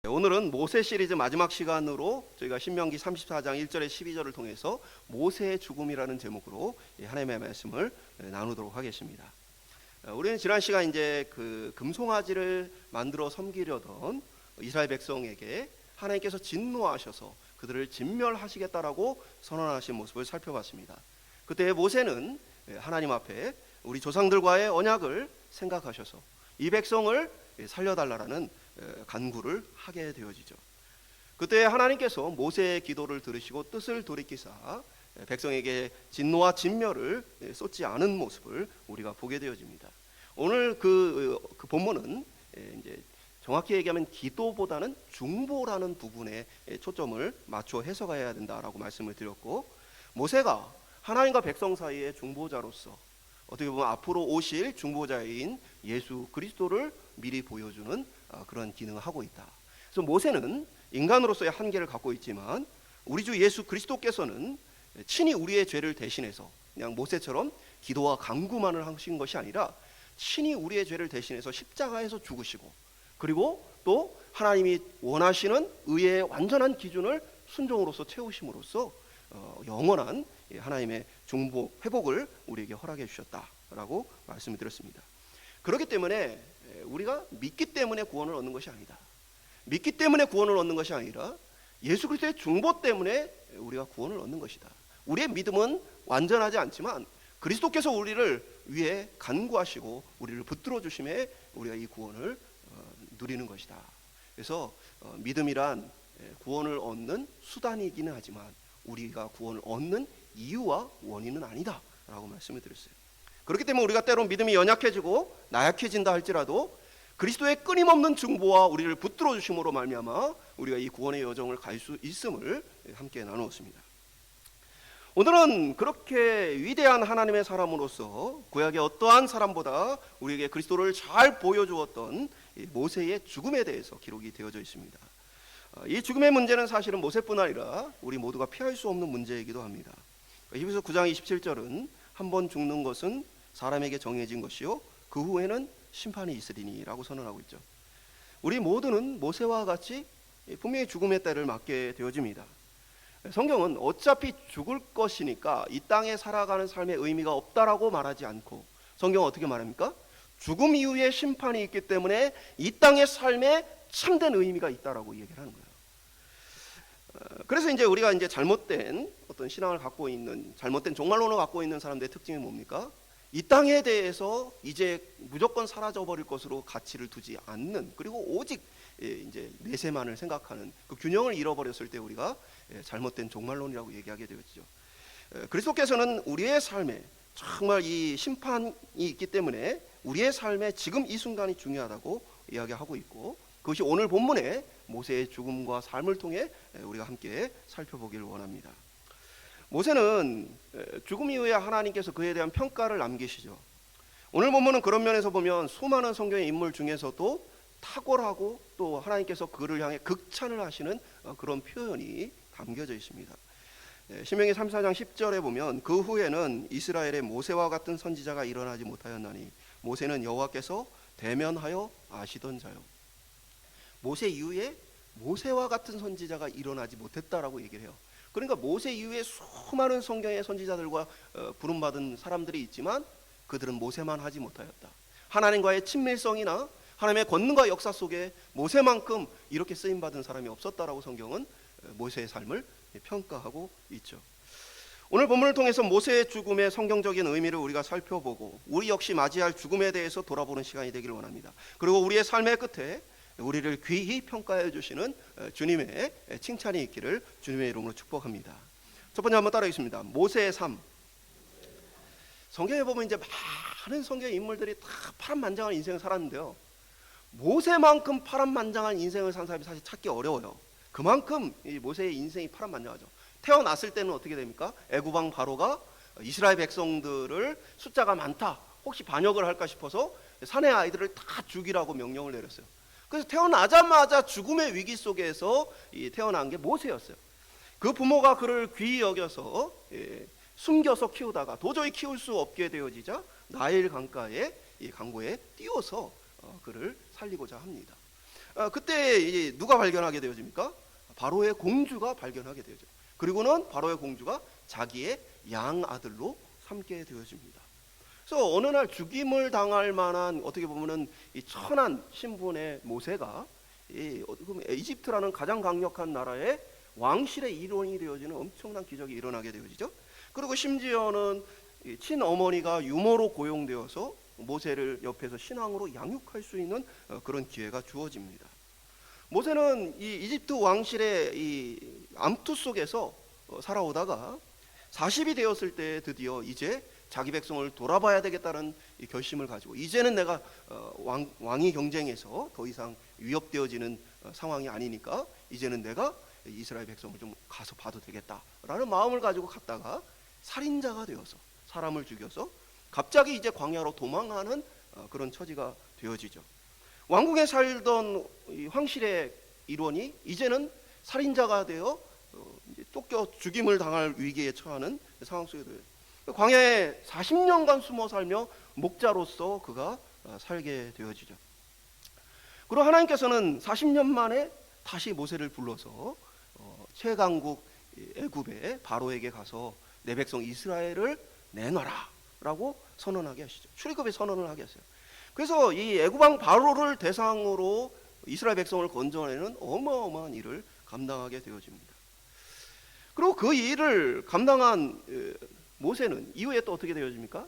오늘은 모세 시리즈 마지막 시간으로 저희가 신명기 34장 1절에 12절을 통해서 모세의 죽음이라는 제목으로 하나님의 말씀을 나누도록 하겠습니다. 우리는 지난 시간 이제 그 금송아지를 만들어 섬기려던 이스라엘 백성에게 하나님께서 진노하셔서 그들을 진멸하시겠다라고 선언하신 모습을 살펴봤습니다. 그때 모세는 하나님 앞에 우리 조상들과의 언약을 생각하셔서 이 백성을 살려달라는 간구를 하게 되어지죠. 그때 하나님께서 모세의 기도를 들으시고 뜻을 돌이키사 백성에게 진노와 진멸을 쏟지 않은 모습을 우리가 보게 되어집니다. 오늘 그 본문은 이제 정확히 얘기하면 기도보다는 중보라는 부분에 초점을 맞춰 해석해야 된다라고 말씀을 드렸고, 모세가 하나님과 백성 사이의 중보자로서 어떻게 보면 앞으로 오실 중보자인 예수 그리스도를 미리 보여주는 그런 기능을 하고 있다. 그래서 모세는 인간으로서의 한계를 갖고 있지만 우리 주 예수 그리스도께서는 친히 우리의 죄를 대신해서 그냥 모세처럼 기도와 간구만을 하신 것이 아니라 친히 우리의 죄를 대신해서 십자가에서 죽으시고, 그리고 또 하나님이 원하시는 의의 완전한 기준을 순종으로서 채우심으로써 영원한 하나님의 중보 회복을 우리에게 허락해 주셨다라고 말씀을 드렸습니다. 그렇기 때문에 우리가 믿기 때문에 구원을 얻는 것이 아니다. 믿기 때문에 구원을 얻는 것이 아니라 예수 그리스도의 중보 때문에 우리가 구원을 얻는 것이다. 우리의 믿음은 완전하지 않지만 그리스도께서 우리를 위해 간구하시고 우리를 붙들어 주심에 우리가 이 구원을 누리는 것이다. 그래서 믿음이란 구원을 얻는 수단이기는 하지만 우리가 구원을 얻는 이유와 원인은 아니다 라고 말씀을 드렸어요. 그렇기 때문에 우리가 때론 믿음이 연약해지고 나약해진다 할지라도 그리스도의 끊임없는 중보와 우리를 붙들어 주심으로 말미암아 우리가 이 구원의 여정을 갈 수 있음을 함께 나누었습니다. 오늘은 그렇게 위대한 하나님의 사람으로서 구약의 어떠한 사람보다 우리에게 그리스도를 잘 보여주었던 모세의 죽음에 대해서 기록이 되어져 있습니다. 이 죽음의 문제는 사실은 모세뿐 아니라 우리 모두가 피할 수 없는 문제이기도 합니다. 히브리서 9장 27절은 한 번 죽는 것은 사람에게 정해진 것이요 그 후에는 심판이 있으리니 라고 선언하고 있죠. 우리 모두는 모세와 같이 분명히 죽음의 때를 맞게 되어집니다. 성경은 어차피 죽을 것이니까 이 땅에 살아가는 삶의 의미가 없다라고 말하지 않고, 성경은 어떻게 말합니까? 죽음 이후에 심판이 있기 때문에 이 땅의 삶에 참된 의미가 있다라고 얘기를 하는 거예요. 그래서 이제 우리가 이제 잘못된 어떤 신앙을 갖고 있는, 잘못된 종말론을 갖고 있는 사람들의 특징이 뭡니까? 이 땅에 대해서 이제 무조건 사라져버릴 것으로 가치를 두지 않는, 그리고 오직 이제 내세만을 생각하는 그 균형을 잃어버렸을 때 우리가 잘못된 종말론이라고 얘기하게 되었죠. 그리스도께서는 우리의 삶에 정말 이 심판이 있기 때문에 우리의 삶에 지금 이 순간이 중요하다고 이야기하고 있고, 그것이 오늘 본문의 모세의 죽음과 삶을 통해 우리가 함께 살펴보기를 원합니다. 모세는 죽음 이후에 하나님께서 그에 대한 평가를 남기시죠. 오늘 본문은 그런 면에서 보면 수많은 성경의 인물 중에서도 탁월하고 또 하나님께서 그를 향해 극찬을 하시는 그런 표현이 담겨져 있습니다. 신명기 34장 10절에 보면 그 후에는 이스라엘의 모세와 같은 선지자가 일어나지 못하였나니 모세는 여호와께서 대면하여 아시던 자요. 모세 이후에 모세와 같은 선지자가 일어나지 못했다라고 얘기를 해요. 그러니까 모세 이후에 수많은 성경의 선지자들과 부름받은 사람들이 있지만 그들은 모세만 하지 못하였다. 하나님과의 친밀성이나 하나님의 권능과 역사 속에 모세만큼 이렇게 쓰임받은 사람이 없었다라고 성경은 모세의 삶을 평가하고 있죠. 오늘 본문을 통해서 모세의 죽음의 성경적인 의미를 우리가 살펴보고 우리 역시 맞이할 죽음에 대해서 돌아보는 시간이 되기를 원합니다. 그리고 우리의 삶의 끝에 우리를 귀히 평가해 주시는 주님의 칭찬이 있기를 주님의 이름으로 축복합니다. 첫 번째 한번 따라하겠습니다. 모세의 삶. 성경에 보면 이제 많은 성경의 인물들이 다 파란만장한 인생을 살았는데요, 모세만큼 파란만장한 인생을 산 사람이 사실 찾기 어려워요. 그만큼 이 모세의 인생이 파란만장하죠. 태어났을 때는 어떻게 됩니까? 애굽왕 바로가 이스라엘 백성들을 숫자가 많다, 혹시 반역을 할까 싶어서 산의 아이들을 다 죽이라고 명령을 내렸어요. 그래서 태어나자마자 죽음의 위기 속에서 태어난 게 모세였어요. 그 부모가 그를 귀히 여겨서 숨겨서 키우다가 도저히 키울 수 없게 되어지자 나일 강가에 이 강고에 띄워서 그를 살리고자 합니다. 그때 이제 누가 발견하게 되어집니까? 바로의 공주가 발견하게 되죠. 그리고는 바로의 공주가 자기의 양아들로 삼게 되어집니다. 그래서 어느 날 죽임을 당할 만한 어떻게 보면은 이 천한 신분의 모세가 이집트라는 가장 강력한 나라의 왕실의 일원이 되어지는 엄청난 기적이 일어나게 되어지죠. 그리고 심지어는 친어머니가 유모로 고용되어서 모세를 옆에서 신앙으로 양육할 수 있는 그런 기회가 주어집니다. 모세는 이 이집트 왕실의 이 암투 속에서 살아오다가 40이 되었을 때 드디어 이제 자기 백성을 돌아봐야 되겠다는 이 결심을 가지고 이제는 내가 왕위 경쟁에서 더 이상 위협되어지는 상황이 아니니까 이제는 내가 이스라엘 백성을 좀 가서 봐도 되겠다라는 마음을 가지고 갔다가 살인자가 되어서 사람을 죽여서 갑자기 이제 광야로 도망하는 그런 처지가 되어지죠. 왕궁에 살던 이 황실의 일원이 이제는 살인자가 되어 쫓겨 죽임을 당할 위기에 처하는 상황 속에 들어요. 광야에 40년간 숨어 살며 목자로서 그가 살게 되어지죠. 그리고 하나님께서는 40년 만에 다시 모세를 불러서 최강국 애굽의 바로에게 가서 내 백성 이스라엘을 내놔라 라고 선언하게 하시죠. 출애굽의 선언을 하게 하세요. 그래서 이 애굽왕 바로를 대상으로 이스라엘 백성을 건져내는 어마어마한 일을 감당하게 되어집니다. 그리고 그 일을 감당한 모세는 이후에 또 어떻게 되어집니까?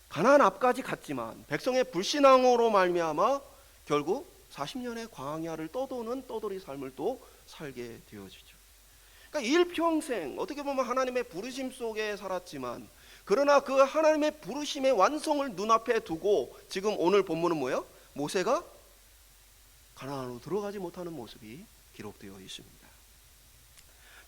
가나안 앞까지 갔지만 백성의 불신앙으로 말미암아 결국 40년의 광야를 떠도는 떠돌이 삶을 또 살게 되어지죠. 그러니까 일평생 어떻게 보면 하나님의 부르심 속에 살았지만 그러나 그 하나님의 부르심의 완성을 눈앞에 두고 지금 오늘 본문은 뭐예요? 모세가 가나안으로 들어가지 못하는 모습이 기록되어 있습니다.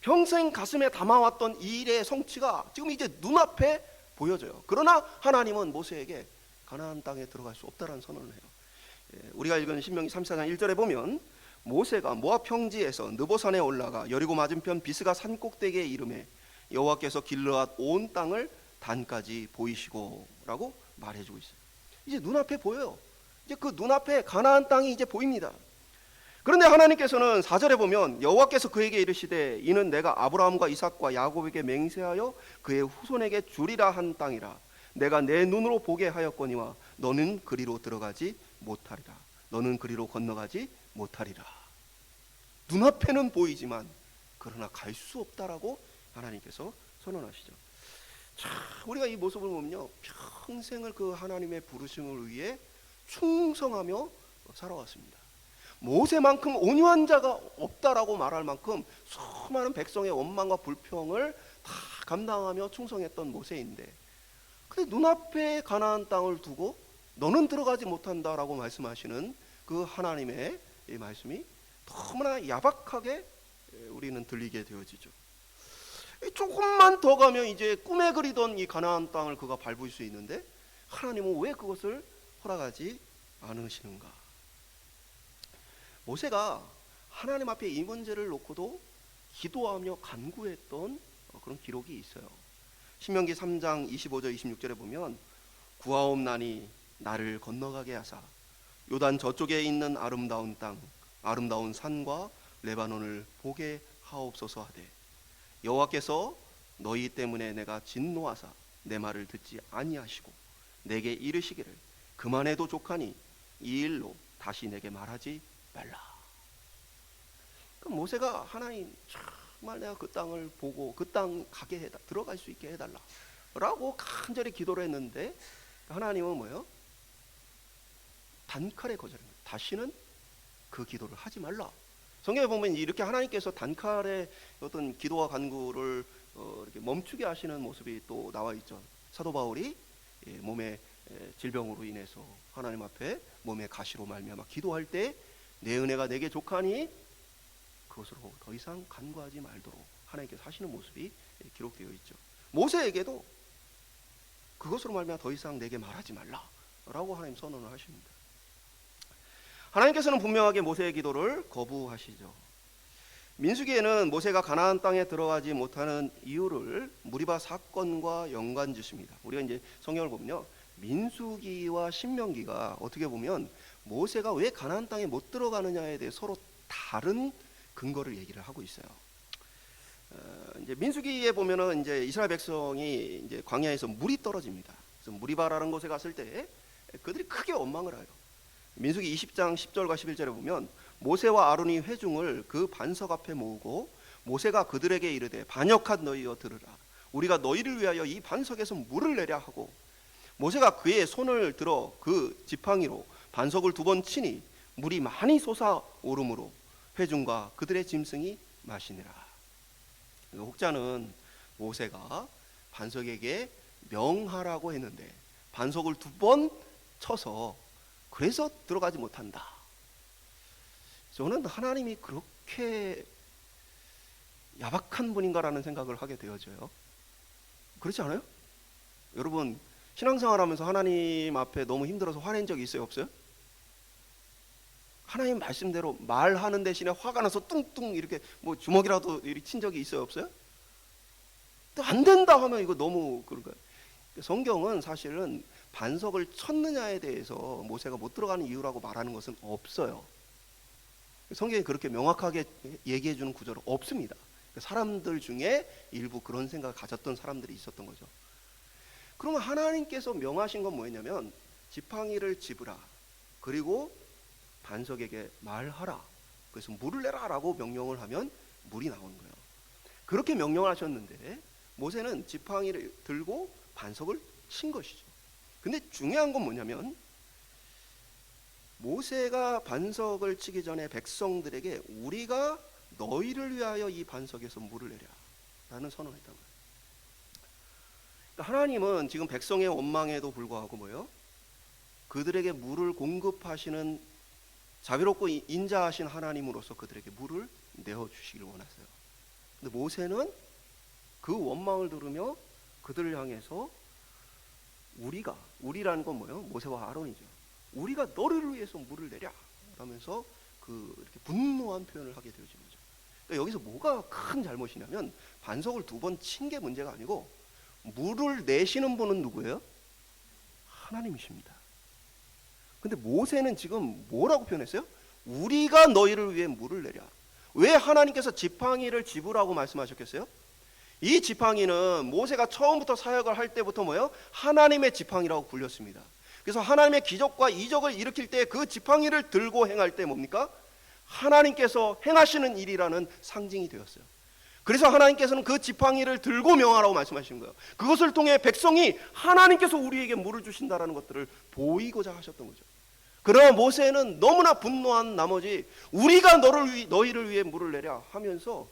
평생 가슴에 담아왔던 이 일의 성취가 지금 이제 눈앞에 보여져요. 그러나 하나님은 모세에게 가나안 땅에 들어갈 수 없다라는 선언을 해요. 우리가 읽은 신명기 34장 1절에 보면 모세가 모압 평지에서 느보산에 올라가 여리고 맞은편 비스가 산 꼭대기에 이르매 여호와께서 길르앗 온 땅을 단까지 보이시고 라고 말해주고 있어요. 이제 눈앞에 보여요. 이제 그 눈앞에 가나안 땅이 이제 보입니다. 그런데 하나님께서는 4절에 보면 여호와께서 그에게 이르시되 이는 내가 아브라함과 이삭과 야곱에게 맹세하여 그의 후손에게 주리라 한 땅이라 내가 내 눈으로 보게 하였거니와 너는 그리로 들어가지 못하리라. 너는 그리로 건너가지 못하리라. 눈앞에는 보이지만 그러나 갈 수 없다라고 하나님께서 선언하시죠. 자, 우리가 이 모습을 보면요, 평생을 그 하나님의 부르심을 위해 충성하며 살아왔습니다. 모세만큼 온유한 자가 없다라고 말할 만큼 수많은 백성의 원망과 불평을 다 감당하며 충성했던 모세인데, 근데 눈앞에 가나안 땅을 두고 너는 들어가지 못한다라고 말씀하시는 그 하나님의 이 말씀이 너무나 야박하게 우리는 들리게 되어지죠. 조금만 더 가면 이제 꿈에 그리던 이 가나안 땅을 그가 밟을 수 있는데 하나님은 왜 그것을 허락하지 않으시는가? 모세가 하나님 앞에 이 문제를 놓고도 기도하며 간구했던 그런 기록이 있어요. 신명기 3장 25절 26절에 보면 구하옵나니 나를 건너가게 하사 요단 저쪽에 있는 아름다운 땅 아름다운 산과 레바논을 보게 하옵소서 하되 여호와께서 너희 때문에 내가 진노하사 내 말을 듣지 아니하시고 내게 이르시기를 그만해도 족하니 이 일로 다시 내게 말하지 말라. 그럼 모세가 하나님 정말 내가 그 땅을 보고 그 땅 가게 해다 들어갈 수 있게 해달라 라고 간절히 기도를 했는데 하나님은 뭐예요? 단칼에 거절합니다. 다시는 그 기도를 하지 말라. 성경에 보면 이렇게 하나님께서 단칼에 어떤 기도와 간구를 이렇게 멈추게 하시는 모습이 또 나와 있죠. 사도 바울이 몸의 질병으로 인해서 하나님 앞에 몸의 가시로 말미암아 기도할 때 내 은혜가 내게 족하니 그것으로 더 이상 간구하지 말도록 하나님께서 하시는 모습이 기록되어 있죠. 모세에게도 그것으로 말미암아 더 이상 내게 말하지 말라라고 하나님 선언을 하십니다. 하나님께서는 분명하게 모세의 기도를 거부하시죠. 민수기에는 모세가 가나안 땅에 들어가지 못하는 이유를 무리바 사건과 연관 짓습니다. 우리가 이제 성경을 보면요, 민수기와 신명기가 어떻게 보면 모세가 왜 가나안 땅에 못 들어가느냐에 대해 서로 다른 근거를 얘기를 하고 있어요. 이제 민수기에 보면은 이제 이스라엘 백성이 이제 광야에서 물이 떨어집니다. 그래서 무리바라는 곳에 갔을 때 그들이 크게 원망을 해요. 민수기 20장 10절과 11절에 보면 모세와 아론이 회중을 그 반석 앞에 모으고 모세가 그들에게 이르되 반역한 너희여 들으라. 우리가 너희를 위하여 이 반석에서 물을 내랴 하고 모세가 그의 손을 들어 그 지팡이로 반석을 2번 치니 물이 많이 솟아오르므로 회중과 그들의 짐승이 마시니라. 혹자는 모세가 반석에게 명하라고 했는데 반석을 2번 쳐서 그래서 들어가지 못한다. 저는 하나님이 그렇게 야박한 분인가라는 생각을 하게 되어져요. 그렇지 않아요? 여러분 신앙생활하면서 하나님 앞에 너무 힘들어서 화낸 적이 있어요, 없어요? 하나님 말씀대로 말하는 대신에 화가 나서 뚱뚱 이렇게 뭐 주먹이라도 이렇게 친 적이 있어요, 없어요? 또 안 된다 하면 이거 너무 그런 거예요. 성경은 사실은 반석을 쳤느냐에 대해서 모세가 못 들어가는 이유라고 말하는 것은 없어요. 성경이 그렇게 명확하게 얘기해 주는 구절은 없습니다. 사람들 중에 일부 그런 생각을 가졌던 사람들이 있었던 거죠. 그러면 하나님께서 명하신 건 뭐였냐면 지팡이를 집으라, 그리고 반석에게 말하라, 그래서 물을 내라 라고 명령을 하면 물이 나오는 거예요. 그렇게 명령을 하셨는데 모세는 지팡이를 들고 반석을 친 것이죠. 근데 중요한 건 뭐냐면 모세가 반석을 치기 전에 백성들에게 우리가 너희를 위하여 이 반석에서 물을 내랴 라는 선언을 했단 말이에요. 그러니까 하나님은 지금 백성의 원망에도 불구하고 뭐예요? 그들에게 물을 공급하시는 자비롭고 인자하신 하나님으로서 그들에게 물을 내어주시기를 원하세요. 근데 모세는 그 원망을 들으며 그들을 향해서 우리라는 건 뭐예요? 모세와 아론이죠. 우리가 너를 위해서 물을 내랴 라면서 이렇게 분노한 표현을 하게 되어진 거죠. 그러니까 여기서 뭐가 큰 잘못이냐면 반석을 2번 친 게 문제가 아니고 물을 내시는 분은 누구예요? 하나님이십니다. 근데 모세는 지금 뭐라고 표현했어요? 우리가 너희를 위해 물을 내랴. 왜 하나님께서 지팡이를 집으라고 말씀하셨겠어요? 이 지팡이는 모세가 처음부터 사역을 할 때부터 뭐예요? 하나님의 지팡이라고 불렸습니다. 그래서 하나님의 기적과 이적을 일으킬 때 그 지팡이를 들고 행할 때 뭡니까? 하나님께서 행하시는 일이라는 상징이 되었어요. 그래서 하나님께서는 그 지팡이를 들고 명하라고 말씀하신 거예요. 그것을 통해 백성이 하나님께서 우리에게 물을 주신다라는 것들을 보이고자 하셨던 거죠. 그러나 모세는 너무나 분노한 나머지 우리가 너희를 위해 물을 내랴 하면서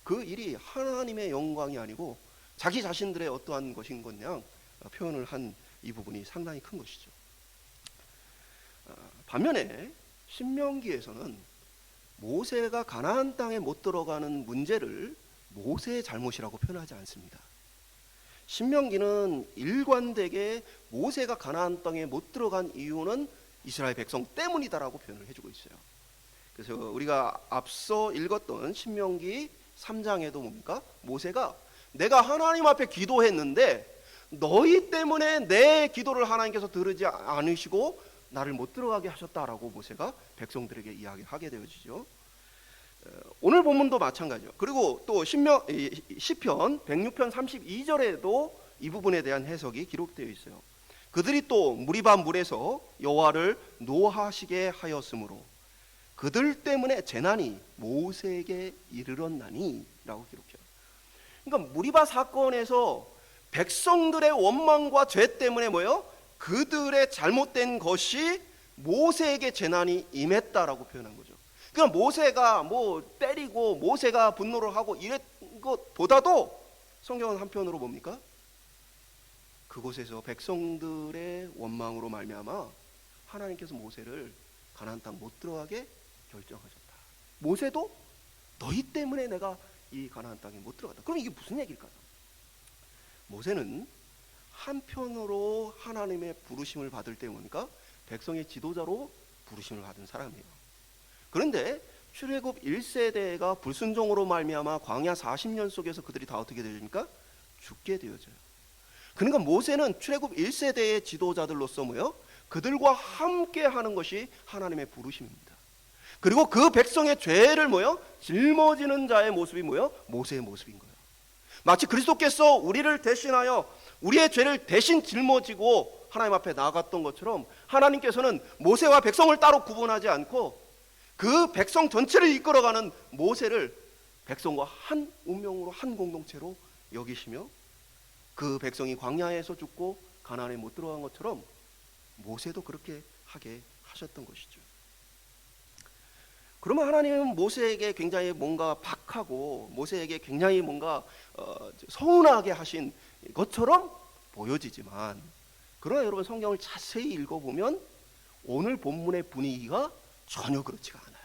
그 일이 하나님의 영광이 아니고 자기 자신들의 어떠한 것인 것냥 표현을 한 이 부분이 상당히 큰 것이죠. 반면에 신명기에서는 모세가 가나안 땅에 못 들어가는 문제를 모세의 잘못이라고 표현하지 않습니다. 신명기는 일관되게 모세가 가나안 땅에 못 들어간 이유는 이스라엘 백성 때문이다라고 표현을 해주고 있어요. 그래서 우리가 앞서 읽었던 신명기 3장에도 뭡니까? 모세가 내가 하나님 앞에 기도했는데 너희 때문에 내 기도를 하나님께서 들으지 않으시고 나를 못 들어가게 하셨다라고 모세가 백성들에게 이야기하게 되어지죠. 오늘 본문도 마찬가지죠. 그리고 또 시편 106편 32절에도 이 부분에 대한 해석이 기록되어 있어요. 그들이 또 무리바 물에서 여호와를 노하시게 하였으므로 그들 때문에 재난이 모세에게 이르렀나니 라고 기록해요. 그러니까 무리바 사건에서 백성들의 원망과 죄 때문에 뭐예요? 그들의 잘못된 것이 모세에게 재난이 임했다라고 표현한 거죠. 그러니까 모세가 뭐 때리고 모세가 분노를 하고 이런 것보다도 성경은 한편으로 뭡니까? 그곳에서 백성들의 원망으로 말미암아 하나님께서 모세를 가나안 땅 못 들어가게 결정하셨다. 모세도 너희 때문에 내가 이 가나안 땅에 못 들어갔다. 그럼 이게 무슨 얘기일까요? 모세는 한편으로 하나님의 부르심을 받을 때 뭡니까? 백성의 지도자로 부르심을 받은 사람이에요. 그런데 출애굽 1세대가 불순종으로 말미암아 광야 40년 속에서 그들이 다 어떻게 되니까 죽게 되어져요. 그러니까 모세는 출애굽 1세대의 지도자들로서 뭐예요? 그들과 함께 하는 것이 하나님의 부르심입니다. 그리고 그 백성의 죄를 짊어지는 자의 모습이 모세의 모습인 거예요. 마치 그리스도께서 우리를 대신하여 우리의 죄를 대신 짊어지고 하나님 앞에 나아갔던 것처럼 하나님께서는 모세와 백성을 따로 구분하지 않고 그 백성 전체를 이끌어가는 모세를 백성과 한 운명으로 한 공동체로 여기시며 그 백성이 광야에서 죽고 가나안에 못 들어간 것처럼 모세도 그렇게 하게 하셨던 것이죠. 그러면 하나님은 모세에게 굉장히 뭔가 박하고 모세에게 굉장히 뭔가 서운하게 하신 것처럼 보여지지만, 그러나 여러분 성경을 자세히 읽어보면 오늘 본문의 분위기가 전혀 그렇지가 않아요.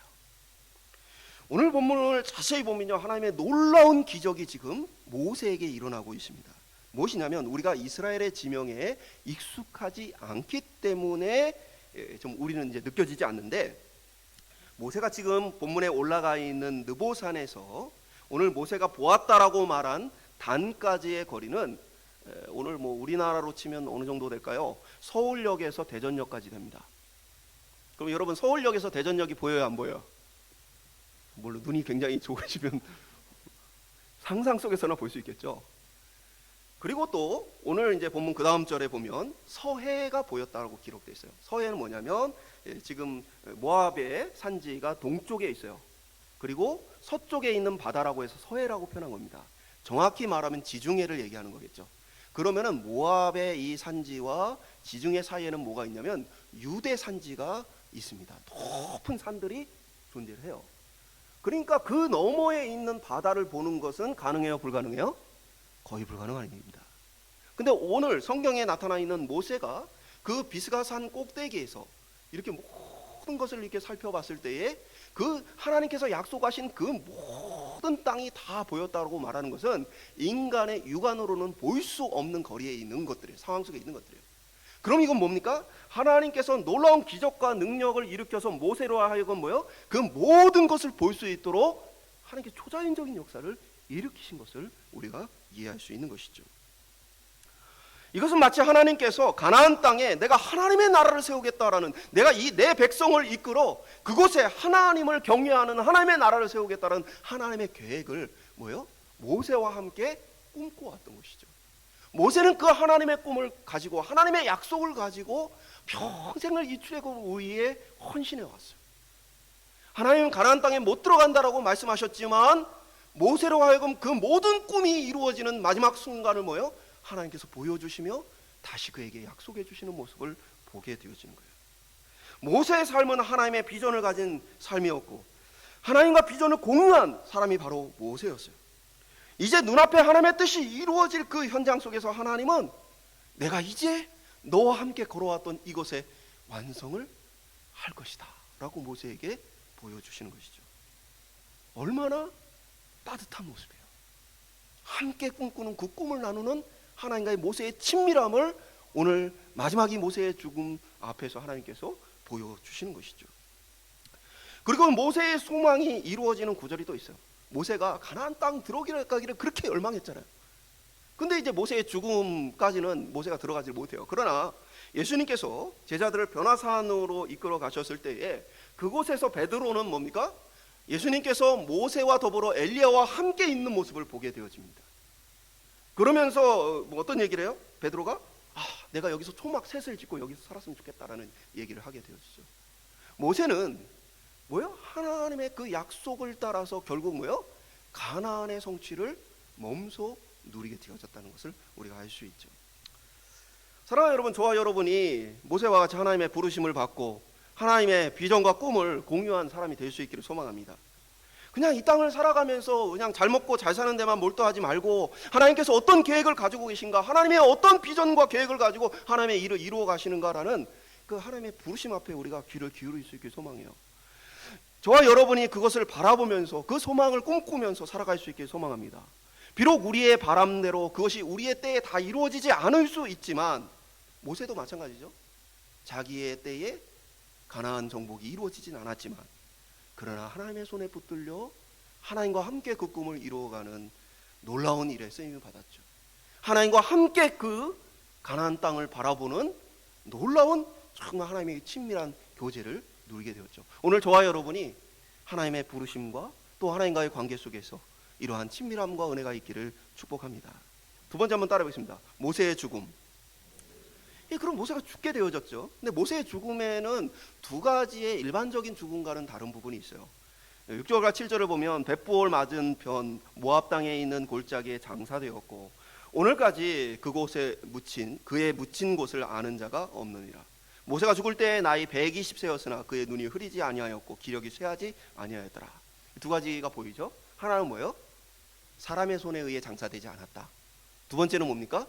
오늘 본문을 자세히 보면요, 하나님의 놀라운 기적이 지금 모세에게 일어나고 있습니다. 무엇이냐면 우리가 이스라엘의 지명에 익숙하지 않기 때문에 좀 우리는 이제 느껴지지 않는데, 모세가 지금 본문에 올라가 있는 느보산에서 오늘 모세가 보았다라고 말한 단까지의 거리는 오늘 우리나라로 치면 어느 정도 될까요? 서울역에서 대전역까지 됩니다. 그럼 여러분 서울역에서 대전역이 보여요, 안 보여요? 물론 눈이 굉장히 좋으시면 상상 속에서나 볼 수 있겠죠. 그리고 또 오늘 이제 본문 그 다음 절에 보면 서해가 보였다고 기록되어 있어요. 서해는 뭐냐면 지금 모압의 산지가 동쪽에 있어요. 그리고 서쪽에 있는 바다라고 해서 서해라고 표현한 겁니다. 정확히 말하면 지중해를 얘기하는 거겠죠. 그러면은 모압의 이 산지와 지중해 사이에는 뭐가 있냐면 유대 산지가 있습니다. 높은 산들이 존재를 해요. 그러니까 그 너머에 있는 바다를 보는 것은 가능해요, 불가능해요? 거의 불가능한 일입니다. 근데 오늘 성경에 나타나 있는 모세가 그 비스가산 꼭대기에서 이렇게 모든 것을 이렇게 살펴봤을 때에 그 하나님께서 약속하신 그 모든 땅이 다 보였다고 말하는 것은 인간의 육안으로는 볼 수 없는 거리에 있는 것들이에요. 상황 속에 있는 것들이에요. 그럼 이건 뭡니까? 하나님께서 놀라운 기적과 능력을 일으켜서 모세로 하여금 그 모든 것을 볼 수 있도록 하나님께 초자연적인 역사를 일으키신 것을 우리가 이해할 수 있는 것이죠. 이것은 마치 하나님께서 가나안 땅에 내가 하나님의 나라를 세우겠다라는, 내가 이 내 백성을 이끌어 그곳에 하나님을 경외하는 하나님의 나라를 세우겠다는 하나님의 계획을 모세와 함께 꿈꿔왔던 것이죠. 모세는 그 하나님의 꿈을 가지고 하나님의 약속을 가지고 평생을 이 출애굽을 위해 헌신해 왔어요. 하나님은 가나안 땅에 못 들어간다라고 말씀하셨지만 모세로 하여금 그 모든 꿈이 이루어지는 마지막 순간을 하나님께서 보여주시며 다시 그에게 약속해 주시는 모습을 보게 되어지는 거예요. 모세의 삶은 하나님의 비전을 가진 삶이었고 하나님과 비전을 공유한 사람이 바로 모세였어요. 이제 눈앞에 하나님의 뜻이 이루어질 그 현장 속에서 하나님은 내가 이제 너와 함께 걸어왔던 이것의 완성을 할 것이다 라고 모세에게 보여주시는 것이죠. 얼마나 따뜻한 모습이에요. 함께 꿈꾸는 그 꿈을 나누는 하나님과의 모세의 친밀함을 오늘 마지막 이 모세의 죽음 앞에서 하나님께서 보여주시는 것이죠. 그리고 모세의 소망이 이루어지는 구절이 또 있어요. 모세가 가나안 땅 들어가기를 그렇게 열망했잖아요. 근데 이제 모세의 죽음까지는 모세가 들어가지 못해요. 그러나 예수님께서 제자들을 변화산으로 이끌어 가셨을 때에 그곳에서 베드로는 뭡니까? 예수님께서 모세와 더불어 엘리야와 함께 있는 모습을 보게 되어집니다. 그러면서 어떤 얘기를 해요? 베드로가 내가 여기서 초막 셋을 짓고 여기서 살았으면 좋겠다라는 얘기를 하게 되어지죠. 모세는 하나님의 그 약속을 따라서 결국 가나안의 성취를 몸소 누리게 되어졌다는 것을 우리가 알 수 있죠. 사랑하는 여러분, 저와 여러분이 모세와 같이 하나님의 부르심을 받고 하나님의 비전과 꿈을 공유한 사람이 될 수 있기를 소망합니다. 그냥 이 땅을 살아가면서 그냥 잘 먹고 잘 사는 데만 몰두하지 말고 하나님께서 어떤 계획을 가지고 계신가, 하나님의 어떤 비전과 계획을 가지고 하나님의 일을 이루어 가시는가라는 그 하나님의 부르심 앞에 우리가 귀를 기울일 수 있길 소망해요. 저와 여러분이 그것을 바라보면서 그 소망을 꿈꾸면서 살아갈 수 있길 소망합니다. 비록 우리의 바람대로 그것이 우리의 때에 다 이루어지지 않을 수 있지만 모세도 마찬가지죠. 자기의 때에 가나안 정복이 이루어지진 않았지만 그러나 하나님의 손에 붙들려 하나님과 함께 그 꿈을 이루어가는 놀라운 일에 쓰임을 받았죠. 하나님과 함께 그 가나안 땅을 바라보는 놀라운 정말 하나님의 친밀한 교제를 누리게 되었죠. 오늘 저와 여러분이 하나님의 부르심과 또 하나님과의 관계 속에서 이러한 친밀함과 은혜가 있기를 축복합니다. 두 번째 한번 따라 보겠습니다. 모세의 죽음. 그럼 모세가 죽게 되어졌죠. 근데 모세의 죽음에는 두 가지의 일반적인 죽음과는 다른 부분이 있어요. 6절과 7절을 보면 벳보을 맞은 편 모압 땅에 있는 골짜기에 장사되었고 오늘까지 그곳에 그의 묻힌 곳을 아는 자가 없느니라. 모세가 죽을 때 나이 120세였으나 그의 눈이 흐리지 아니하였고 기력이 쇠하지 아니하였더라. 두 가지가 보이죠. 하나는 뭐예요? 사람의 손에 의해 장사되지 않았다. 두 번째는 뭡니까?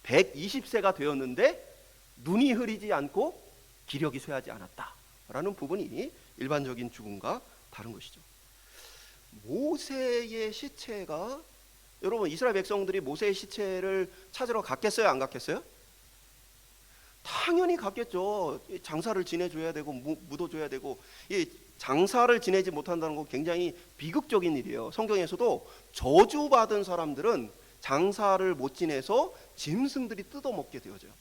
120세가 되었는데 눈이 흐리지 않고 기력이 쇠하지 않았다 라는 부분이 일반적인 죽음과 다른 것이죠. 모세의 시체가, 여러분 이스라엘 백성들이 모세의 시체를 찾으러 갔겠어요? 안 갔겠어요? 당연히 갔겠죠. 장사를 지내줘야 되고 묻어줘야 되고. 이 장사를 지내지 못한다는 건 굉장히 비극적인 일이에요. 성경에서도 저주받은 사람들은 장사를 못 지내서 짐승들이 뜯어먹게 되어져요.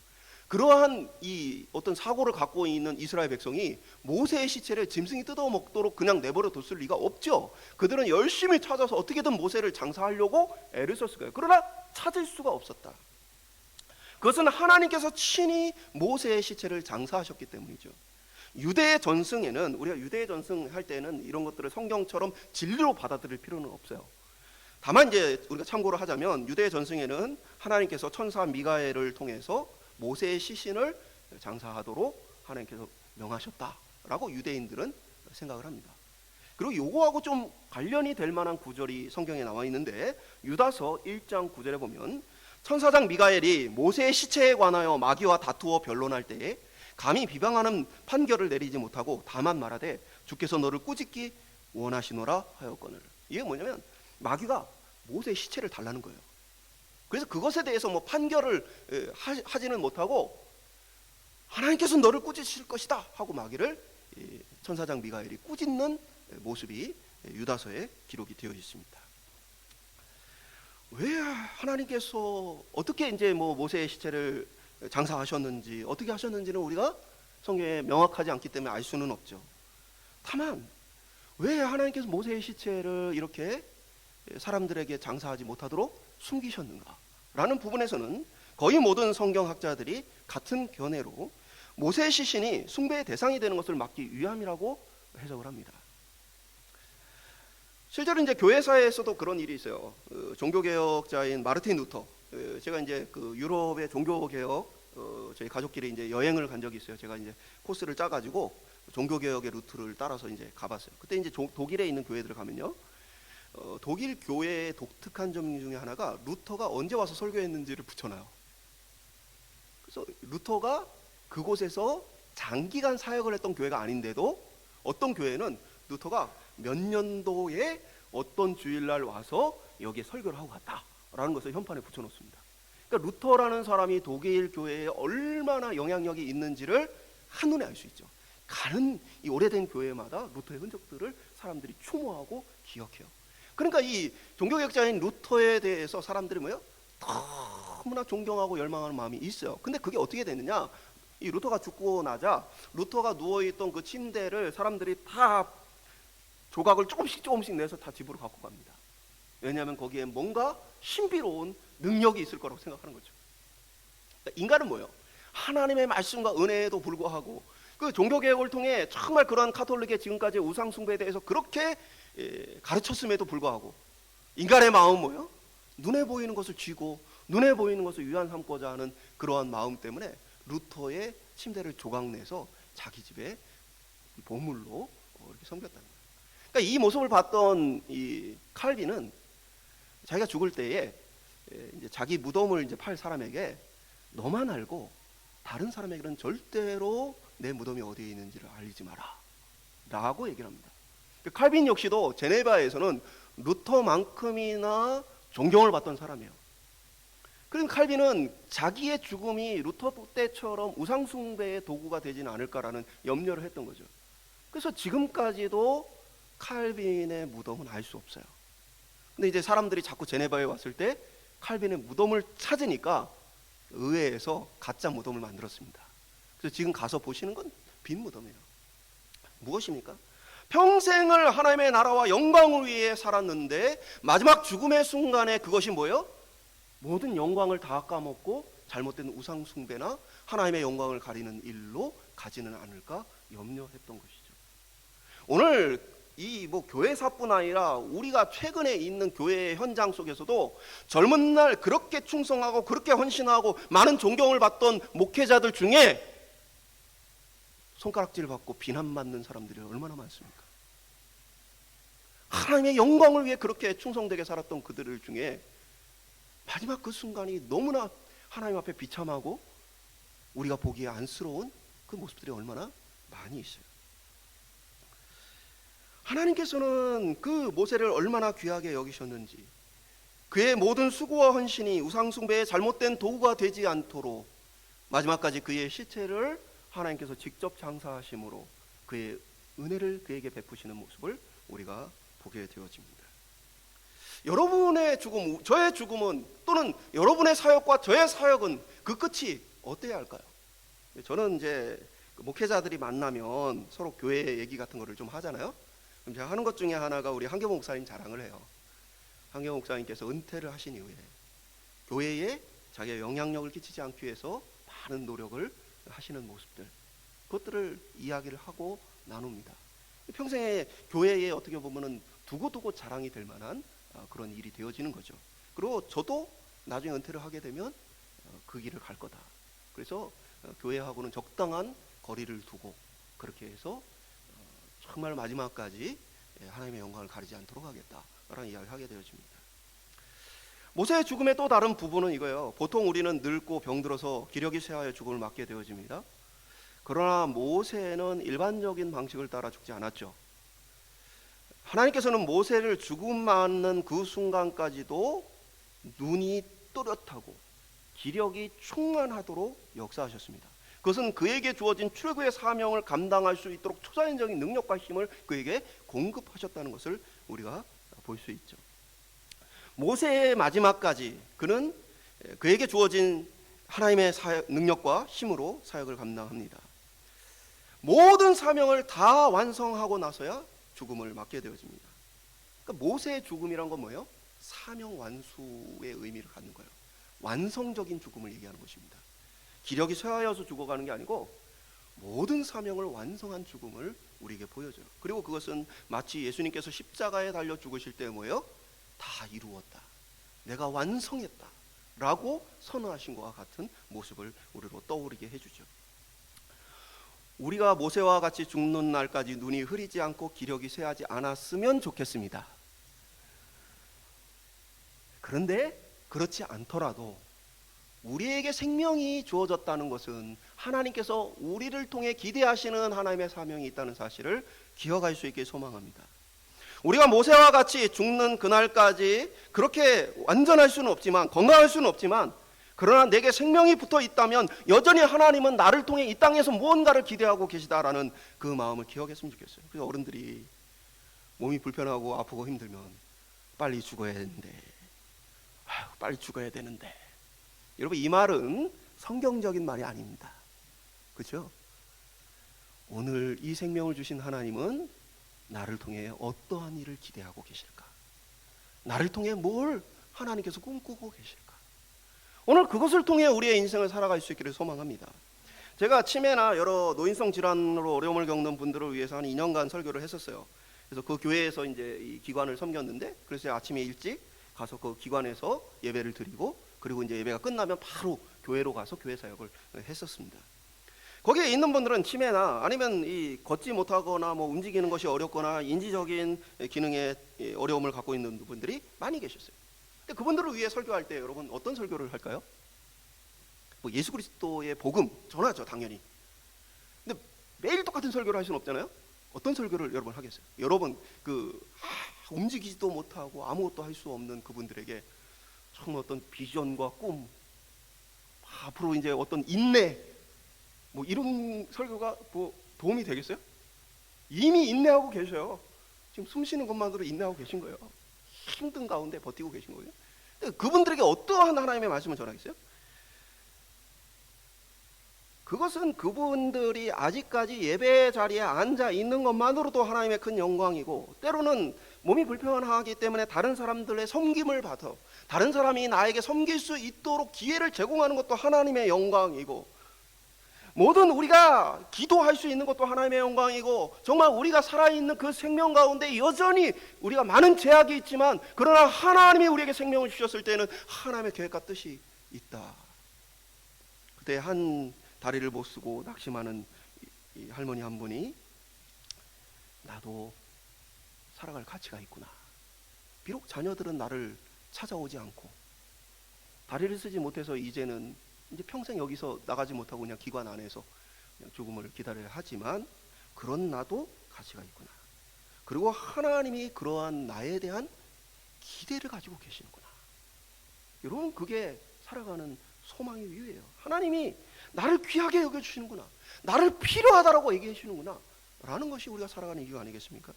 그러한 이 어떤 사고를 갖고 있는 이스라엘 백성이 모세의 시체를 짐승이 뜯어먹도록 그냥 내버려 뒀을 리가 없죠. 그들은 열심히 찾아서 어떻게든 모세를 장사하려고 애를 썼을 거예요. 그러나 찾을 수가 없었다. 그것은 하나님께서 친히 모세의 시체를 장사하셨기 때문이죠. 유대의 전승에는, 우리가 유대의 전승할 때는 이런 것들을 성경처럼 진리로 받아들일 필요는 없어요. 다만 이제 우리가 참고를 하자면 유대의 전승에는 하나님께서 천사 미가엘을 통해서 모세의 시신을 장사하도록 하나님께서 명하셨다라고 유대인들은 생각을 합니다. 그리고 요거하고 좀 관련이 될 만한 구절이 성경에 나와 있는데 유다서 1장 9절에 보면 천사장 미가엘이 모세의 시체에 관하여 마귀와 다투어 변론할 때에 감히 비방하는 판결을 내리지 못하고 다만 말하되 주께서 너를 꾸짖기 원하시노라 하였거늘. 이게 뭐냐면 마귀가 모세의 시체를 달라는 거예요. 그래서 그것에 대해서 뭐 판결을 하지는 못하고 하나님께서 너를 꾸짖으실 것이다 하고 마귀를 천사장 미가엘이 꾸짖는 모습이 유다서에 기록이 되어 있습니다. 왜 하나님께서 어떻게 이제 뭐 모세의 시체를 장사하셨는지 어떻게 하셨는지는 우리가 성경에 명확하지 않기 때문에 알 수는 없죠. 다만 왜 하나님께서 모세의 시체를 이렇게 사람들에게 장사하지 못하도록 숨기셨는가 라는 부분에서는 거의 모든 성경학자들이 같은 견해로 모세의 시신이 숭배의 대상이 되는 것을 막기 위함이라고 해석을 합니다. 실제로 이제 교회사에서도 그런 일이 있어요. 종교개혁자인 마르틴 루터, 제가 이제 그 유럽의 종교개혁 저희 가족끼리 이제 여행을 간 적이 있어요. 제가 이제 코스를 짜가지고 종교개혁의 루트를 따라서 이제 가봤어요. 그때 이제 독일에 있는 교회들을 가면요, 독일 교회의 독특한 점 중에 하나가 루터가 언제 와서 설교했는지를 붙여놔요. 그래서 루터가 그곳에서 장기간 사역을 했던 교회가 아닌데도 어떤 교회는 루터가 몇 년도에 어떤 주일날 와서 여기에 설교를 하고 갔다라는 것을 현판에 붙여놓습니다. 그러니까 루터라는 사람이 독일 교회에 얼마나 영향력이 있는지를 한눈에 알 수 있죠. 가는 이 오래된 교회마다 루터의 흔적들을 사람들이 추모하고 기억해요. 그러니까 이 종교개혁자인 루터에 대해서 사람들이 뭐예요? 너무나 존경하고 열망하는 마음이 있어요. 근데 그게 어떻게 됐느냐? 이 루터가 죽고 나자 루터가 누워있던 그 침대를 사람들이 다 조각을 조금씩 내서 다 집으로 갖고 갑니다. 왜냐하면 거기에 뭔가 신비로운 능력이 있을 거라고 생각하는 거죠. 그러니까 인간은 뭐예요? 하나님의 말씀과 은혜에도 불구하고 그 종교개혁을 통해 정말 그러한 카톨릭의 지금까지의 우상 숭배에 대해서 그렇게 가르쳤음에도 불구하고 인간의 마음은 뭐예요? 눈에 보이는 것을 쥐고 눈에 보이는 것을 유한 삼고자 하는 그러한 마음 때문에 루터의 침대를 조각내서 자기 집에 보물로 이렇게 섬겼다는 거예요. 그러니까 이 모습을 봤던 이 칼빈은 자기가 죽을 때에 이제 자기 무덤을 이제 팔 사람에게 너만 알고 다른 사람에게는 절대로 내 무덤이 어디에 있는지를 알리지 마라 라고 얘기를 합니다. 칼빈 역시도 제네바에서는 루터만큼이나 존경을 받던 사람이에요. 그러니까 칼빈은 자기의 죽음이 루터 때처럼 우상숭배의 도구가 되지는 않을까라는 염려를 했던 거죠. 그래서 지금까지도 칼빈의 무덤은 알 수 없어요. 근데 이제 사람들이 자꾸 제네바에 왔을 때 칼빈의 무덤을 찾으니까 의회에서 가짜 무덤을 만들었습니다. 그래서 지금 가서 보시는 건 빈 무덤이에요. 무엇입니까? 평생을 하나님의 나라와 영광을 위해 살았는데 마지막 죽음의 순간에 그것이 뭐예요? 모든 영광을 다 까먹고 잘못된 우상 숭배나 하나님의 영광을 가리는 일로 가지는 않을까 염려했던 것이죠. 오늘 이 교회사뿐 아니라 우리가 최근에 있는 교회의 현장 속에서도 젊은 날 그렇게 충성하고 그렇게 헌신하고 많은 존경을 받던 목회자들 중에 손가락질 받고 비난받는 사람들이 얼마나 많습니까? 하나님의 영광을 위해 그렇게 충성되게 살았던 그들을 중에 마지막 그 순간이 너무나 하나님 앞에 비참하고 우리가 보기에 안쓰러운 그 모습들이 얼마나 많이 있어요. 하나님께서는 그 모세를 얼마나 귀하게 여기셨는지, 그의 모든 수고와 헌신이 우상숭배의 잘못된 도구가 되지 않도록 마지막까지 그의 시체를 하나님께서 직접 장사하심으로 그의 은혜를 그에게 베푸시는 모습을 우리가 보게 되어집니다. 여러분의 죽음, 저의 죽음은, 또는 여러분의 사역과 저의 사역은 그 끝이 어때야 할까요? 저는 이제 목회자들이 만나면 서로 교회 얘기 같은 거를 좀 하잖아요. 그럼 제가 하는 것 중에 하나가 우리 한경호 목사님 자랑을 해요. 한경호 목사님께서 은퇴를 하신 이후에 교회에 자기의 영향력을 끼치지 않기 위해서 많은 노력을 하시는 모습들, 그것들을 이야기를 하고 나눕니다. 평생에 교회에 어떻게 보면은 두고두고 자랑이 될 만한 그런 일이 되어지는 거죠. 그리고 저도 나중에 은퇴를 하게 되면 그 길을 갈 거다. 그래서 교회하고는 적당한 거리를 두고 그렇게 해서 정말 마지막까지 하나님의 영광을 가리지 않도록 하겠다라는 이야기를 하게 되어집니다. 모세의 죽음의 또 다른 부분은 이거예요. 보통 우리는 늙고 병들어서 기력이 쇠하여 죽음을 맞게 되어집니다. 그러나 모세는 일반적인 방식을 따라 죽지 않았죠. 하나님께서는 모세를 죽음 맞는 그 순간까지도 눈이 또렷하고 기력이 충만하도록 역사하셨습니다. 그것은 그에게 주어진 출애굽의 사명을 감당할 수 있도록 초자연적인 능력과 힘을 그에게 공급하셨다는 것을 우리가 볼 수 있죠. 모세의 마지막까지 그는 그에게 주어진 하나님의 능력과 힘으로 사역을 감당합니다. 모든 사명을 다 완성하고 나서야 죽음을 맞게 되어집니다. 그러니까 모세의 죽음이란 건 뭐예요? 사명 완수의 의미를 갖는 거예요. 완성적인 죽음을 얘기하는 것입니다. 기력이 쇠하여서 죽어가는 게 아니고 모든 사명을 완성한 죽음을 우리에게 보여줘요. 그리고 그것은 마치 예수님께서 십자가에 달려 죽으실 때 뭐예요? 다 이루었다, 내가 완성했다 라고 선언하신 것과 같은 모습을 우리로 떠오르게 해주죠. 우리가 모세와 같이 죽는 날까지 눈이 흐리지 않고 기력이 쇠하지 않았으면 좋겠습니다. 그런데 그렇지 않더라도 우리에게 생명이 주어졌다는 것은 하나님께서 우리를 통해 기대하시는 하나님의 사명이 있다는 사실을 기억할 수 있게 소망합니다. 우리가 모세와 같이 죽는 그날까지 그렇게 완전할 수는 없지만, 건강할 수는 없지만, 그러나 내게 생명이 붙어 있다면 여전히 하나님은 나를 통해 이 땅에서 무언가를 기대하고 계시다라는 그 마음을 기억했으면 좋겠어요. 그래서 어른들이 몸이 불편하고 아프고 힘들면 빨리 죽어야 되는데, 빨리 죽어야 되는데, 여러분 이 말은 성경적인 말이 아닙니다. 그렇죠? 오늘 이 생명을 주신 하나님은 나를 통해 어떠한 일을 기대하고 계실까? 나를 통해 뭘 하나님께서 꿈꾸고 계실까? 오늘 그것을 통해 우리의 인생을 살아갈 수 있기를 소망합니다. 제가 치매나 여러 노인성 질환으로 어려움을 겪는 분들을 위해서 한 2년간 설교를 했었어요. 그래서 그 교회에서 이제 이 기관을 섬겼는데, 그래서 아침에 일찍 가서 그 기관에서 예배를 드리고, 그리고 이제 예배가 끝나면 바로 교회로 가서 교회 사역을 했었습니다. 거기에 있는 분들은 치매나 아니면 이 걷지 못하거나 뭐 움직이는 것이 어렵거나 인지적인 기능에 어려움을 갖고 있는 분들이 많이 계셨어요. 근데 그분들을 위해 설교할 때 여러분 어떤 설교를 할까요? 뭐 예수 그리스도의 복음 전하죠, 당연히. 근데 매일 똑같은 설교를 할 수는 없잖아요. 어떤 설교를 여러분 하겠어요? 여러분 움직이지도 못하고 아무것도 할 수 없는 그분들에게 정말 어떤 비전과 꿈, 앞으로 이제 어떤 인내, 뭐 이런 설교가 뭐 도움이 되겠어요? 이미 인내하고 계셔요. 지금 숨 쉬는 것만으로 인내하고 계신 거예요. 힘든 가운데 버티고 계신 거예요. 그분들에게 어떠한 하나님의 말씀을 전하겠어요? 그것은 그분들이 아직까지 예배 자리에 앉아 있는 것만으로도 하나님의 큰 영광이고, 때로는 몸이 불편하기 때문에 다른 사람들의 섬김을 받아 다른 사람이 나에게 섬길 수 있도록 기회를 제공하는 것도 하나님의 영광이고, 모든 우리가 기도할 수 있는 것도 하나님의 영광이고, 정말 우리가 살아있는 그 생명 가운데 여전히 우리가 많은 제약이 있지만 그러나 하나님이 우리에게 생명을 주셨을 때는 하나님의 계획과 뜻이 있다. 그때 한 다리를 못 쓰고 낙심하는 이 할머니 한 분이, 나도 살아갈 가치가 있구나. 비록 자녀들은 나를 찾아오지 않고 다리를 쓰지 못해서 이제는 이제 평생 여기서 나가지 못하고 그냥 기관 안에서 그냥 죽음을 기다려야 하지만, 그런 나도 가치가 있구나. 그리고 하나님이 그러한 나에 대한 기대를 가지고 계시는구나. 여러분, 그게 살아가는 소망의 이유예요. 하나님이 나를 귀하게 여겨주시는구나, 나를 필요하다라고 얘기해 주시는구나 라는 것이 우리가 살아가는 이유 아니겠습니까?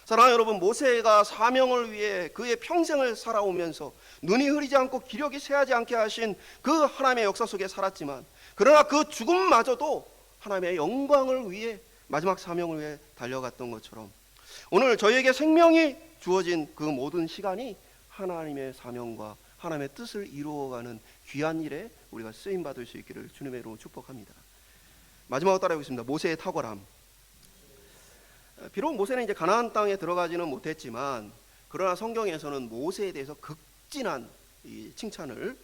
사랑하는 여러분, 모세가 사명을 위해 그의 평생을 살아오면서 눈이 흐리지 않고 기력이 쇠하지 않게 하신 그 하나님의 역사 속에 살았지만, 그러나 그 죽음마저도 하나님의 영광을 위해, 마지막 사명을 위해 달려갔던 것처럼, 오늘 저희에게 생명이 주어진 그 모든 시간이 하나님의 사명과 하나님의 뜻을 이루어가는 귀한 일에 우리가 쓰임받을 수 있기를 주님의 이름으로 축복합니다. 마지막으로 따라해보겠습니다. 모세의 탁월함. 비록 모세는 이제 가나안 땅에 들어가지는 못했지만, 그러나 성경에서는 모세에 대해서 극진한 이 칭찬을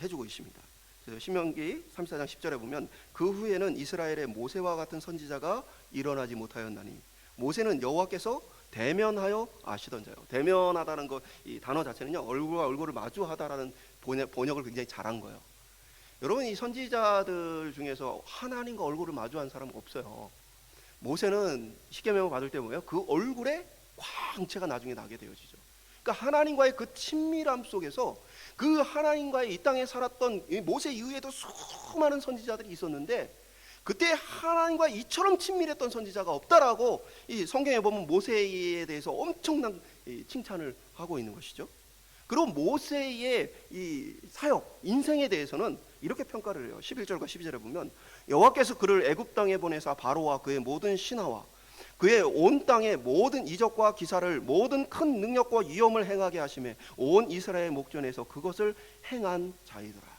해주고 있습니다. 그래서 신명기 34장 10절에 보면, 그 후에는 이스라엘의 모세와 같은 선지자가 일어나지 못하였나니, 모세는 여호와께서 대면하여 아시던 자요. 대면하다는 거, 이 단어 자체는요, 얼굴과 얼굴을 마주하다라는 번역을 굉장히 잘한 거예요. 여러분, 이 선지자들 중에서 하나님과 얼굴을 마주한 사람은 없어요. 모세는 십계명을 받을 때 보면 그 얼굴에 광채가 나중에 나게 되어지죠. 그러니까 하나님과의 그 친밀함 속에서 그 하나님과의 이 땅에 살았던 모세 이후에도 수많은 선지자들이 있었는데, 그때 하나님과 이처럼 친밀했던 선지자가 없다라고 이 성경에 보면 모세에 대해서 엄청난 칭찬을 하고 있는 것이죠. 그리고 모세의 이 사역, 인생에 대해서는 이렇게 평가를 해요. 11절과 12절에 보면, 여호와께서 그를 애굽 땅에 보내사 바로와 그의 모든 신하와 그의 온 땅의 모든 이적과 기사를, 모든 큰 능력과 위엄을 행하게 하시매 온 이스라엘 목전에서 그것을 행한 자이더라.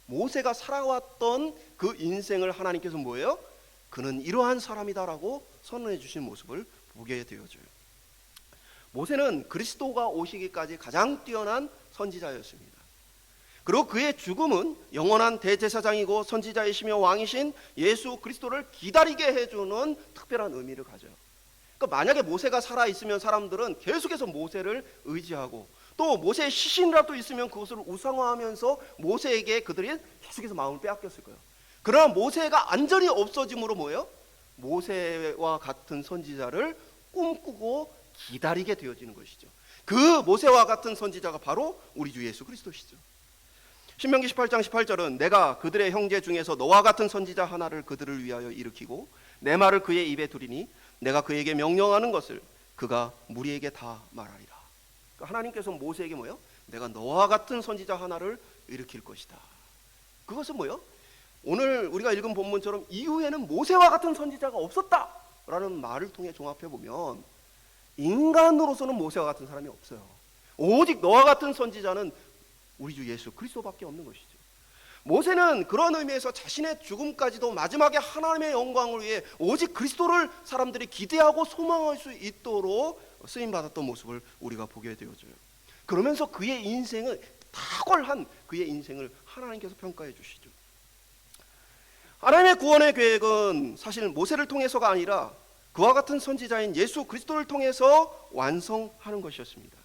모세가 살아왔던 그 인생을 하나님께서 뭐예요? 그는 이러한 사람이다라고 선언해 주신 모습을 보게 되어져요. 모세는 그리스도가 오시기까지 가장 뛰어난 선지자였습니다. 그리고 그의 죽음은 영원한 대제사장이고 선지자이시며 왕이신 예수 그리스도를 기다리게 해주는 특별한 의미를 가져요. 그러니까 만약에 모세가 살아있으면 사람들은 계속해서 모세를 의지하고, 또 모세의 시신이라도 있으면 그것을 우상화하면서 모세에게 그들이 계속해서 마음을 빼앗겼을 거예요. 그러나 모세가 완전히 없어짐으로 뭐예요? 모세와 같은 선지자를 꿈꾸고 기다리게 되어지는 것이죠. 그 모세와 같은 선지자가 바로 우리 주 예수 그리스도시죠. 신명기 18장 18절은, 내가 그들의 형제 중에서 너와 같은 선지자 하나를 그들을 위하여 일으키고 내 말을 그의 입에 두리니 내가 그에게 명령하는 것을 그가 무리에게 다 말하리라. 그러니까 하나님께서 모세에게 뭐예요? 내가 너와 같은 선지자 하나를 일으킬 것이다. 그것은 뭐예요? 오늘 우리가 읽은 본문처럼 이후에는 모세와 같은 선지자가 없었다라는 말을 통해 종합해 보면, 인간으로서는 모세와 같은 사람이 없어요. 오직 너와 같은 선지자는 우리 주 예수 그리스도밖에 없는 것이죠. 모세는 그런 의미에서 자신의 죽음까지도 마지막에 하나님의 영광을 위해 오직 그리스도를 사람들이 기대하고 소망할 수 있도록 쓰임받았던 모습을 우리가 보게 되어져요. 그러면서 그의 인생을, 탁월한 그의 인생을 하나님께서 평가해 주시죠. 하나님의 구원의 계획은 사실 모세를 통해서가 아니라 그와 같은 선지자인 예수 그리스도를 통해서 완성하는 것이었습니다.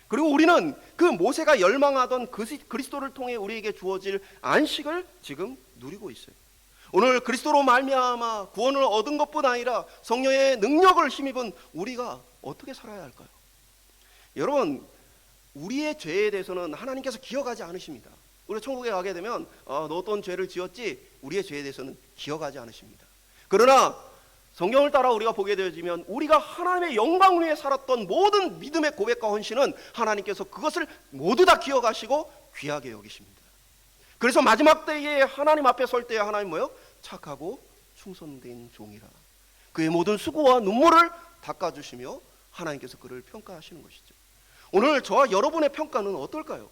그리고 우리는 그 모세가 열망하던 그리스도를 통해 우리에게 주어질 안식을 지금 누리고 있어요. 오늘 그리스도로 말미암아 구원을 얻은 것뿐 아니라 성령의 능력을 힘입은 우리가 어떻게 살아야 할까요? 여러분, 우리의 죄에 대해서는 하나님께서 기억하지 않으십니다. 우리 천국에 가게 되면 너 어떤 죄를 지었지? 우리의 죄에 대해서는 기억하지 않으십니다. 그러나 성경을 따라 우리가 보게 되어지면 우리가 하나님의 영광을 위해 살았던 모든 믿음의 고백과 헌신은 하나님께서 그것을 모두 다 기억하시고 귀하게 여기십니다. 그래서 마지막 때에 하나님 앞에 설 때에 하나님 뭐예요? 착하고 충성된 종이라. 그의 모든 수고와 눈물을 닦아주시며 하나님께서 그를 평가하시는 것이죠. 오늘 저와 여러분의 평가는 어떨까요?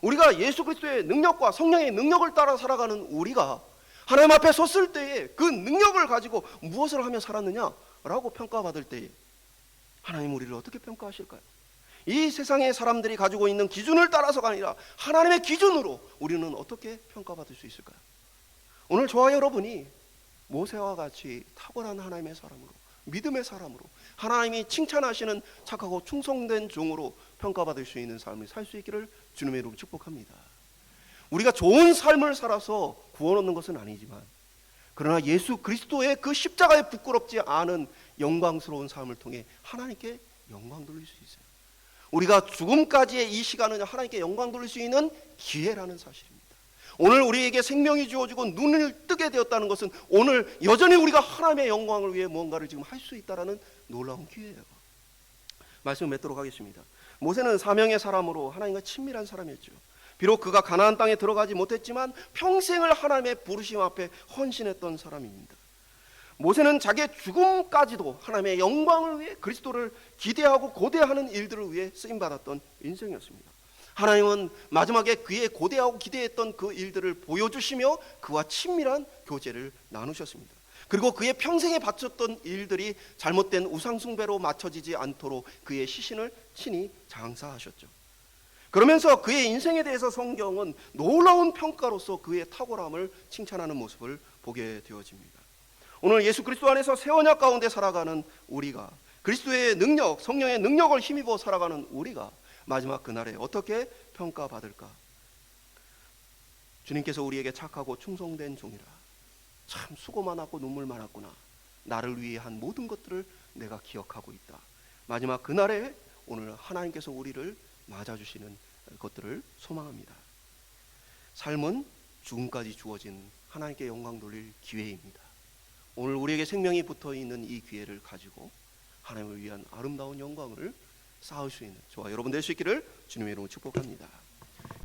우리가 예수 그리스도의 능력과 성령의 능력을 따라 살아가는 우리가 하나님 앞에 섰을 때에 그 능력을 가지고 무엇을 하며 살았느냐라고 평가받을 때에 하나님 우리를 어떻게 평가하실까요? 이 세상의 사람들이 가지고 있는 기준을 따라서가 아니라 하나님의 기준으로 우리는 어떻게 평가받을 수 있을까요? 오늘 저와 여러분이 모세와 같이 탁월한 하나님의 사람으로, 믿음의 사람으로, 하나님이 칭찬하시는 착하고 충성된 종으로 평가받을 수 있는 삶을 살 수 있기를 주님의 이름으로 축복합니다. 우리가 좋은 삶을 살아서 구원 얻는 것은 아니지만 그러나 예수 그리스도의 그 십자가에 부끄럽지 않은 영광스러운 삶을 통해 하나님께 영광 돌릴 수 있어요. 우리가 죽음까지의 이 시간은 하나님께 영광 돌릴 수 있는 기회라는 사실입니다. 오늘 우리에게 생명이 주어지고 눈을 뜨게 되었다는 것은 오늘 여전히 우리가 하나님의 영광을 위해 뭔가를 지금 할 수 있다는 놀라운 기회예요. 말씀을 맺도록 하겠습니다. 모세는 사명의 사람으로 하나님과 친밀한 사람이었죠. 비록 그가 가나안 땅에 들어가지 못했지만 평생을 하나님의 부르심 앞에 헌신했던 사람입니다. 모세는 자기의 죽음까지도 하나님의 영광을 위해 그리스도를 기대하고 고대하는 일들을 위해 쓰임받았던 인생이었습니다. 하나님은 마지막에 그의 고대하고 기대했던 그 일들을 보여주시며 그와 친밀한 교제를 나누셨습니다. 그리고 그의 평생에 바쳤던 일들이 잘못된 우상숭배로 맞춰지지 않도록 그의 시신을 친히 장사하셨죠. 그러면서 그의 인생에 대해서 성경은 놀라운 평가로서 그의 탁월함을 칭찬하는 모습을 보게 되어집니다. 오늘 예수 그리스도 안에서 새 언약 가운데 살아가는 우리가, 그리스도의 능력, 성령의 능력을 힘입어 살아가는 우리가 마지막 그날에 어떻게 평가받을까? 주님께서 우리에게 착하고 충성된 종이라, 참 수고 많았고 눈물 많았구나, 나를 위해 한 모든 것들을 내가 기억하고 있다. 마지막 그날에 오늘 하나님께서 우리를 맞아주시는 것들을 소망합니다. 삶은 죽음까지 주어진 하나님께 영광 돌릴 기회입니다. 오늘 우리에게 생명이 붙어있는 이 기회를 가지고 하나님을 위한 아름다운 영광을 쌓을 수 있는 저와 여러분 될 수 있기를 주님의 이름으로 축복합니다.